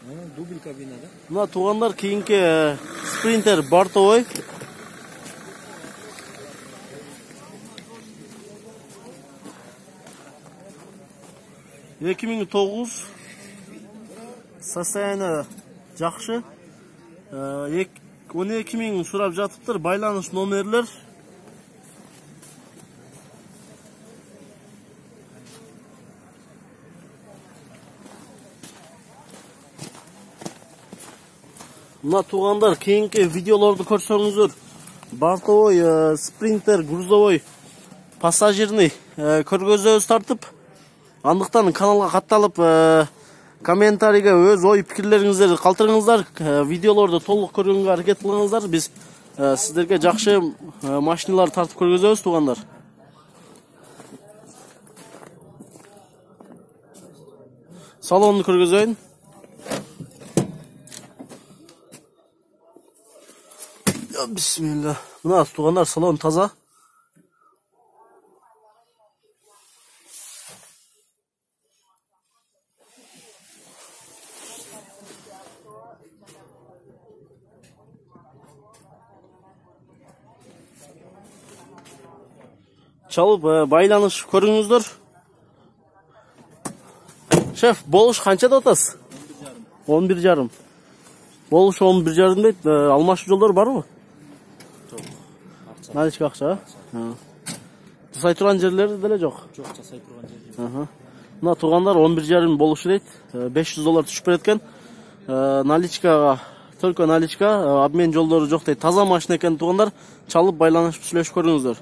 Дубль кабинада. Мына тугандар кийинки спринтер бортовой. Эки миң тогуз. Состояние жакшы. 12 миң сурап жатыптыр. Байланыш номерлер. Мына тугандар кийинки видеолорду көрсөңүздөр, бортовой, спринтер, грузовой, пассажирный көргөзөбүз тартып. Андыктан каналга катталып, комментарийге өз ой пикирлериңиздерди калтырыңыздар. Видеолорду толук көргөнгө аракет кылыңыздар. Биз сиздерге жакшы машиналар тартып көргөзөбүз тугандар. Салонду көргөзөйүн. Бисмилла. Мына тугандар салон таза. Чалып байланыш көрүңүздөр. Шеф, болуш канчада атасыз? 11,5. Болуш 11,5 дейт. Алмашуу жолдор барбы? Наличка акча. Жасай турган жерлери деле жок. Жок, жасай турган жери. Мына тугандар 11,5 болушу дейт. $500 түшүп берет экен. Наличкага, только наличка, обмен жолдору жок дейт. Таза машина экен тугандар. Чалып байланышып сүйлөшүп көрүңүздөр.